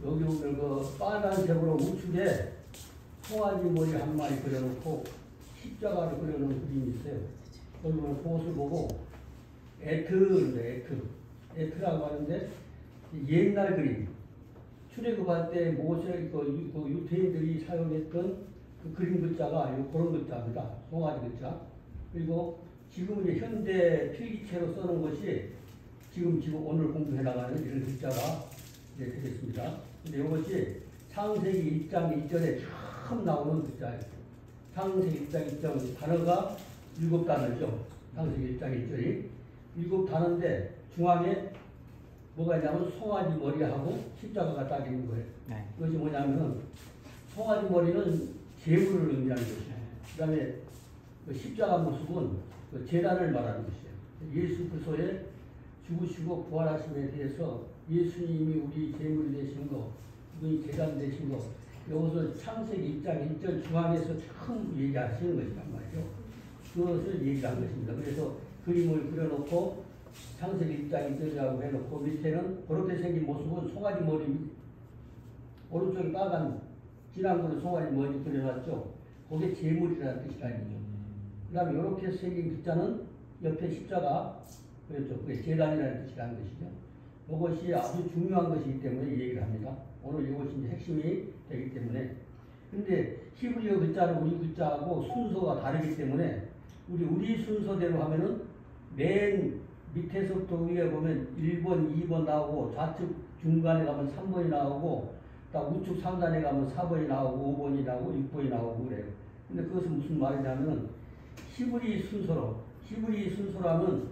여기 오늘 그 빨간색으로 우측에 송아지 머리 한 마리 그려놓고 십자가를 그려놓은 그림이 있어요. 여기 보면 그것을 보고 에트라고 하는데 옛날 그림. 출애굽할 때 모세 그 유태인들이 사용했던 그 그림 글자가 그런 글자입니다. 송아지 글자. 그리고 지금 이제 현대 필기체로 써놓은 것이 지금 오늘 공부해 나가는 이런 글자가 이제 되겠습니다. 근데 이것이 창세기 1장 1절에 처음 나오는 글자예요. 창세기 1장 1절 단어가 7단어죠. 창세기 1장 1절이 7단어인데 중앙에 뭐가 있냐면 송아지 머리하고 십자가가 딱 있는 거예요. 네. 그것이 뭐냐면은 송아지 머리는 제물을 의미하는 것이에요. 그 다음에 그 십자가 모습은 그 제단을 말하는 것이에요. 예수 그리스도의 죽으시고 부활하심에 대해서 예수님이 우리 제물이 되신 거, 우리 제단 되신 거, 이것을 창세기 1장 1절 중앙에서 처음 얘기하시는 것이란 말이죠. 그것을 얘기한 것입니다. 그래서 그림을 그려놓고 창세기 1장 1절이라고 해놓고 밑에는 그렇게 생긴 모습은 송아지 머리, 오른쪽에 빨간 진한 걸로 송아지 머리 그려놨죠. 그게 제물이라는 뜻이라는 거죠. 그 다음에 이렇게 생긴 글자는 옆에 십자가, 그렇죠. 그게 제단이라는 뜻이라는 것이죠. 이것이 아주 중요한 것이기 때문에 이 얘기를 합니다. 오늘 이것이 이제 핵심이 되기 때문에. 근데 히브리어 글자는 우리 글자하고 순서가 다르기 때문에 우리 순서대로 하면은 맨 밑에서부터 위에 보면 1번, 2번 나오고 좌측 중간에 가면 3번이 나오고 딱 우측 상단에 가면 4번이 나오고 5번이 나오고 6번이 나오고 그래요. 근데 그것은 무슨 말이냐면은 히브리 순서라면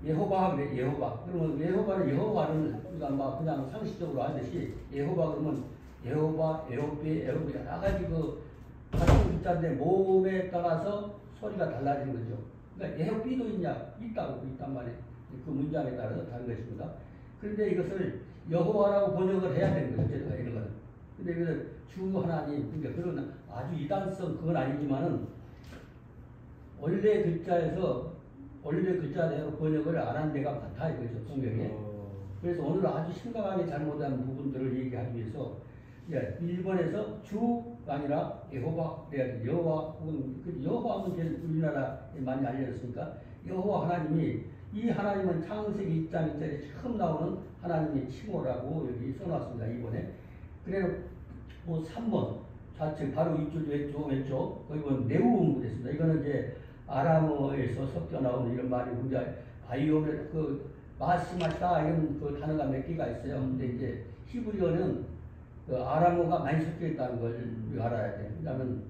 예호바 그래, 예호바. 그러면 여호와는 우리가 막 그냥 상식적으로 알듯이 예호바 그러면 예호바, 에호비 여러 가지 그 같은 글자인데 몸에 따라서 소리가 달라지는 거죠. 그러니까 예호비도 있단 말이에요. 그 문장에 따라서 다른 것입니다. 그런데 이것을 여호와라고 번역을 해야 되는 거죠. 이런 거는. 근데 이것은 주 하나님, 그러니까 그런 아주 이단성 그건 아니지만은 원래 글자대로 번역을 안 한 데가 많다 이거죠, 성경에. 그래서 오늘 아주 심각하게 잘못한 부분들을 얘기하기 위해서 1번에서 주가 아니라 여호와 그래야 돼. 여호와 혹은 여호와 하면 우리나라에 많이 알려졌으니까 여호와 하나님이 이 하나님은 창세기 1장 1절에 처음 나오는 하나님의 칭호라고 여기 써놨습니다. 이번에. 그래 뭐 3번 좌측 바로 이쪽 왼쪽 거기 보면 네우음 그랬습니다. 이거는 이제 아람어에서 섞여 나오는 이런 말이 우리가 바이오멜 마시마시다 이런 그 단어가 몇 개가 있어요. 근데 이제 히브리어는 그 아람어가 많이 섞여 있다는 걸 우리가 알아야 돼요. 왜냐하면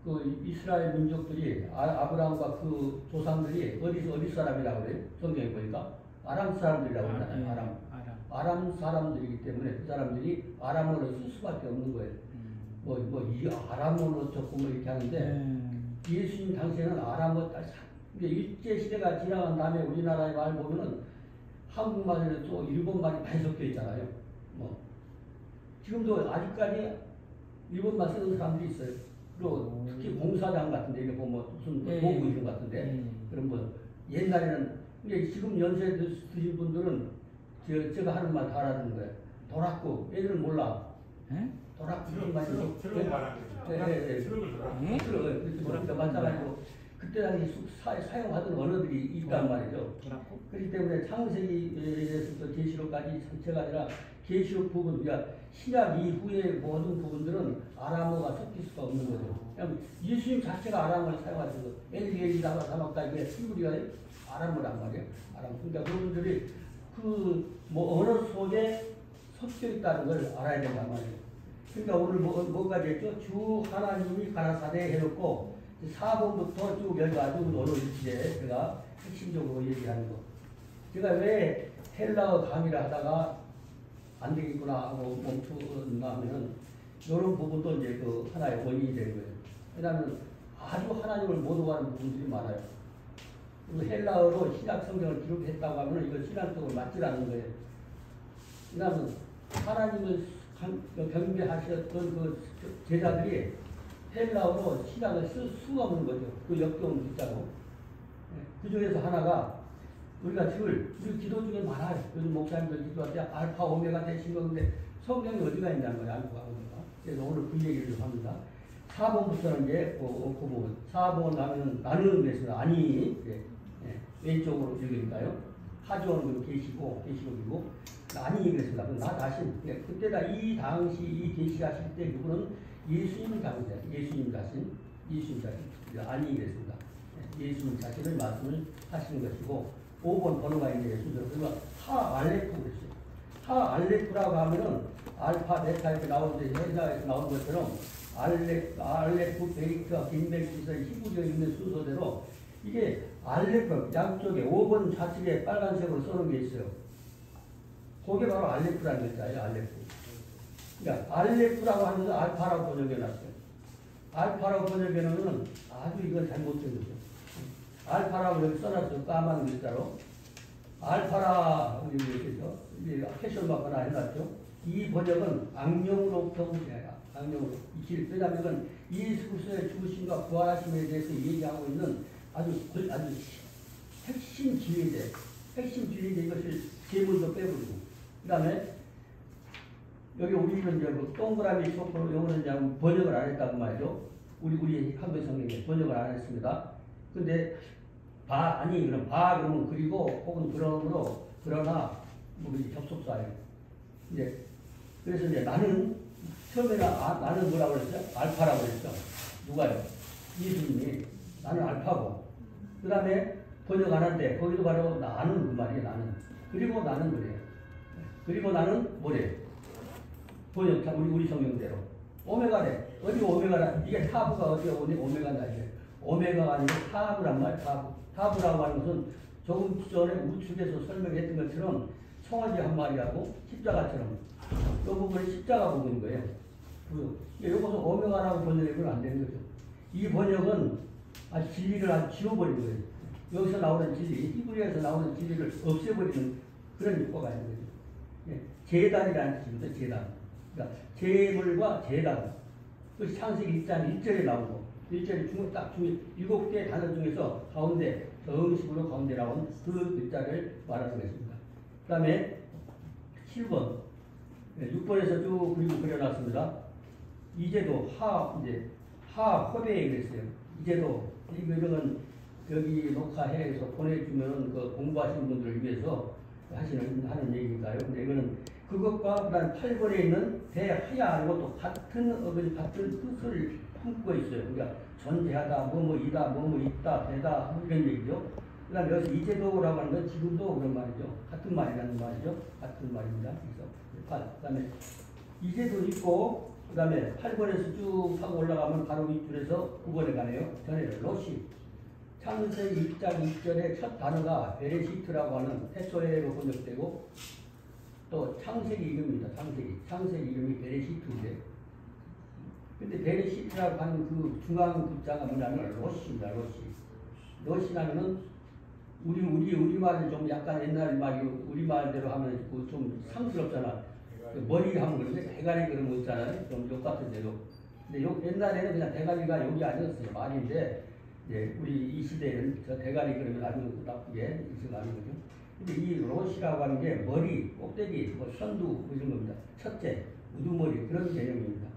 그 이스라엘 민족들이 아브라함과 그 조상들이 어디 사람이라고 그래요? 성경에 보니까 아람 사람들이라고 하잖아요. 아람 사람들이기 때문에 그 사람들이 아람어를 쓸 수밖에 없는 거예요. 이 아람어로 조금 이렇게 하는데 예수님 당시에는 아람어 일제 시대가 지나간 다음에 우리나라의 말 보면은 한국말에는 또 일본말이 많이 섞여 있잖아요. 지금도 아직까지 일본말 쓰는 사람들이 있어요. 그리고 특히 공사장 같은데 이게 보면 무슨 도구 이런 것 같은데 그런 뭐 옛날에는 지금 연세 드신 분들은 제가 하는 말 다 알아듣는 거예요. 도락구 애들은 몰라. 도락구 무슨 말이죠? 트럭 말하는 거죠. 그러니까 마찬가지로 그때 당시 사용하던 언어들이 있단 말이죠. 그렇기 때문에 창세기에서 계시록까지 전체가 아니라 계시록 부분, 우리가 신약 이후의 모든 부분들은 아람어가 섞일 수가 없는 거죠. 그냥 예수님 자체가 아람어를 사용하신 거. 엘리에리다가 사막다 이게 히브리가 아람어란 말이에요. 그러니까 그분들이 언어 속에 섞여 있다는 걸 알아야 된단 말이에요. 그러니까 오늘 뭐가 됐죠? 주 하나님이 가라사대 해놓고 4번부터 쭉 여기까지 오늘 이제 제가 핵심적으로 얘기하는 거. 제가 왜 헬라어 강의를 하다가 안 되겠구나 하고 멈추었나 하면은 이런 부분도 이제 그 하나의 원인이 된 거예요. 왜냐하면 아주 하나님을 못 오가는 부분들이 많아요. 그리고 헬라어로 신약 성경을 기록했다고 하면 이거 신앙적으로 맞지 않는 거예요. 왜냐하면 하나님을 경배하셨던 그 제자들이 헬라어로 신약을 쓸 수가 없는 거죠. 그 역겨운 글자로. 그 중에서 하나가 우리 기도 중에 많아요. 요즘 목사님들 기도할 때 알파 오메가 되신 건데 성경이 어디가 있냐는 걸 알고 합니다. 그래서 오늘 그 얘기를 좀 합니다. 4번부터는 이제, 4번 하면 나는 그랬습니다. 아니, 예, 왼쪽으로 읽으니까요. 하조는 계시록이고, 아니 그랬습니다. 나 자신. 예, 그때다 이 당시 이 계시하실 때 그분은 예수님 자신, 아니 그랬습니다. 예수님 자신을 말씀을 하시는 것이고, 5번 번호가 있는데 그래서 하 알레프 그랬어요. 하 알레프라고 하면은 알파 베타 이렇게 나오는데 현자에서 나온 것처럼 알레프 베이터 빈백시서 히브리어에 있는 순서대로 이게 알레프 양쪽에 5번 좌측에 빨간색으로 써놓은 게 있어요. 그게 바로 알레프라는 글자예요. 알레프. 그러니까 알레프라고 하면서 알파라고 번역해놨어요. 알파라고 번역해놓으면 아주 이건 잘못된 거죠. 알파라고 여기 써놨어요. 까만 글자로. 알파라 이렇게 캐션 마크나 해놨죠. 이 번역은 악령으로부터 오시나요? 악령으로. 왜냐하면 이건 예수 그리스도의 죽으심과 부활하심에 대해서 얘기하고 있는 아주 핵심 진리인데 이것을 제물도 빼버리고, 그 다음에 여기 우리는 이제 뭐 동그라미 초코로 영어는 그냥 번역을 안 했다고 말이죠. 우리 한글 성경에 번역을 안 했습니다. 근데 그러면 그리고 혹은 그러나 우리 접속사예요. 이제 그래서 이제 나는 처음에는 나는 뭐라고 그랬어요? 알파라고 그랬죠. 누가요? 예수님이 나는 알파고. 그 다음에 번역 안 한데 거기도 바로 나는 그 말이에요. 나는. 그리고 나는 그래요. 그리고 나는 뭐래요? 번역 우리 성경대로 오메가래. 어디 오메가라? 이게 타브가 어디가 오메가냐 이게. 오메가가 아니고 타브란 말. 타브라고 하는 것은 조금 전에 우측에서 설명했던 것처럼 송아지 한 마리하고 십자가처럼 이 부분이 십자가 부분인 거예요. 이것은 오메가라고 번역해서는 안 되는 거죠. 이 번역은 진리를 지워버린 거예요. 여기서 나오는 진리, 히브리어에서 나오는 진리를 없애버리는 그런 효과가 있는 거죠. 제단이라는 뜻입니다. 제단. 그러니까 제물과 제단. 그 창세기 1장 1절에 나오고 1절에 중 7개 단어 중에서 가운데 음식으로 가운데 나온 그 글자를 말하는 것입니다. 그 다음에 7번 6번에서 쭉 그리고 그려놨습니다. 이제도 하호대에 그랬어요. 이제도 이런 여기 녹화해서 보내주면 그 공부하시는 분들을 위해서 하는 얘기니까요. 근데 이거는 그것과 그다음 8번에 있는 대하야 이것도 같은 뜻을 품고 있어요. 그러니까 존재하다, 뭐뭐이다, 뭐뭐 있다, 되다 이런 얘기죠. 그다음 여기서 이제도라고 하는 건 지금도 그런 말이죠. 같은 말이라는 말이죠. 같은 말입니다. 그래서 그다음에 이제도 있고 그다음에 8번에서 쭉 하고 올라가면 바로 윗줄에서 9번에 가네요. 전에 로시 창세기 1장 2절의 첫 단어가 베레시트라고 하는 태초에로 번역되고 또 창세기 이름입니다. 창세기 이름이 베레시트인데 근데 베레시트라고 하는 그 중앙 글자가 뭐냐면 로시입니다. 로시라면은 우리말은 좀 약간 옛날 말이 우리말대로 하면 좀 상스럽잖아. 머리 하면 그런데 대가리 그런 거 있잖아요. 좀 욕 같은 대로. 근데 옛날에는 그냥 대가리가 욕이 아니었어요. 말인데 우리 이 시대에는 저 대가리 그러면 아주 나쁘게 있어가는 거죠. 근데 이 로시라고 하는 게 머리, 꼭대기, 선두 이런 겁니다. 첫째, 우두머리 그런 개념입니다.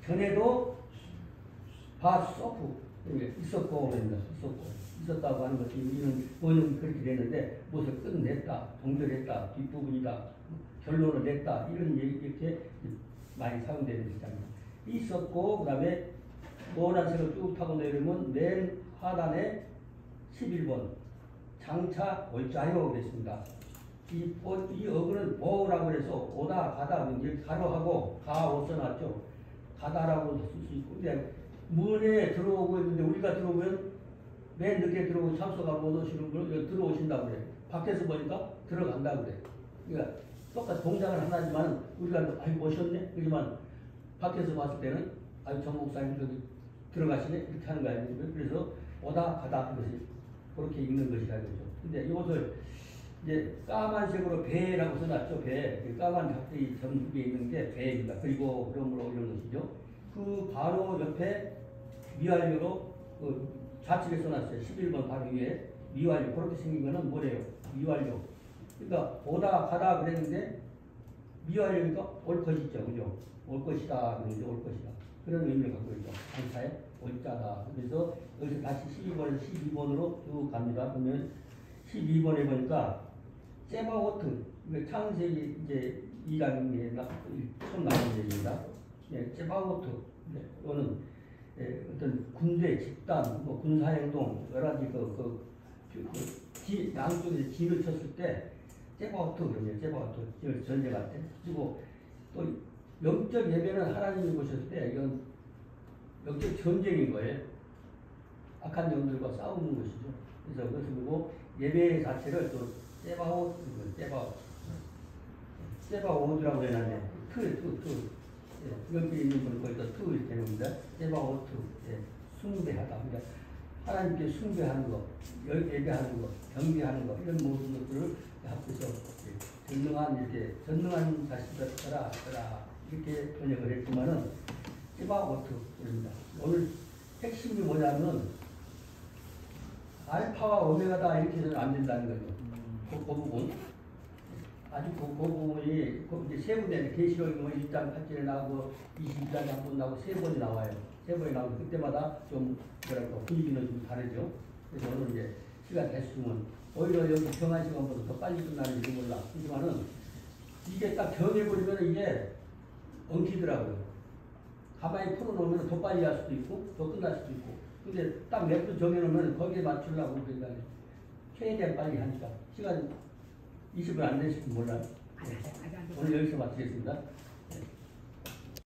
전에도 바소프 있었다고 하는 것이 우리는 번역이 그렇게 되는데 무엇을 끝냈다, 동결했다, 뒷부분이다, 결론을 냈다 이런 얘기 이렇게 많이 사용되는 것입니다. 있었고 그 다음에 노란색을 쭉 타고 내려오면 맨 하단에 11번 장차 올자요 그랬습니다. 이 어근은 보라고 해서 오다 가다 이제 가로하고 가오 써놨죠. 가다라고 쓸 수 있고 근데 문에 들어오고 있는데 우리가 들어오면 맨 늦게 들어오고 참석하고 못 오시는 분은 들어오신다고 그래. 밖에서 보니까 들어간다고 그래. 그러니까 똑같이 동작을 하나지만 우리가 아이고 오셨네 그러지만 밖에서 봤을 때는 아유 정 목사님 저기 들어가시네 이렇게 하는 거예요. 그래서 오다 가다 그것이 그렇게 읽는 것이라 그러죠. 근데 이것을 이제 까만색으로 배라고 써놨죠. 배. 까만 작들이 전국에 있는 게 배입니다. 그리고 그러므로 이런 것이죠. 그 바로 옆에 미완료로 좌측에 써놨어요. 11번 바로 위에 미완료. 그렇게 생긴 거는 뭐래요? 미완료. 그러니까 오다 가다 그랬는데 미완료니까 올 것이죠. 그죠? 올 것이다. 그러는데 올 것이다. 그런 의미를 갖고 있죠. 강사에 올자다. 그래서 여기서 다시 12번에서 12번으로 쭉 갑니다. 그러면 12번에 보니까 세바오트, 창세기 이제 2장에 처음 나오는 얘기입니다. 예, 세바오트, 이거는 어떤 군대, 집단, 뭐 군사행동, 여러 가지 양쪽에 진을 쳤을 때 세바오트 그러죠. 세바오트, 전쟁할 때. 그리고 또 영적 예배는 하나님이 보셨을 때 이건 영적 전쟁인 거예요. 악한 영들과 싸우는 것이죠. 그래서 그것을 보고 예배 자체를 또 세바오드라고 해놨네. 여기 있는 분은 거기서 이렇게 되는데 세바오트, 숭배하다. 그러니까 하나님께 숭배하는 것, 예배하는 것, 경배하는 것 이런 모든 것들을 합해서 전능한 자식들아 이렇게 번역을 했지만은 세바오트입니다. 오늘 핵심이 뭐냐면 알파와 오메가다 이렇게 해서는 안 된다는 거죠. 그 부분. 아주 그 부분이 이제 세 군데 계시록이 뭐 1장 8절에 나오고 22장에 한 번 나오고 세 번이 나와요. 세 번이 나오고 그때마다 좀 뭐랄까 분위기는 좀 다르죠. 그래서 오늘 이제 시간 됐으면 오히려 여기 정한 시간보다 더 빨리 끝나는지 몰라. 하지만은 이게 딱 정해버리면 이게 엉키더라고요. 가만히 풀어놓으면 더 빨리 할 수도 있고 더 끝날 수도 있고. 근데 딱 몇 분 정해놓으면 거기에 맞추려고 그러니까 최대한 빨리 하니까 시간 20분 안 되실지 몰라요. 네. 오늘 여기서 마치겠습니다.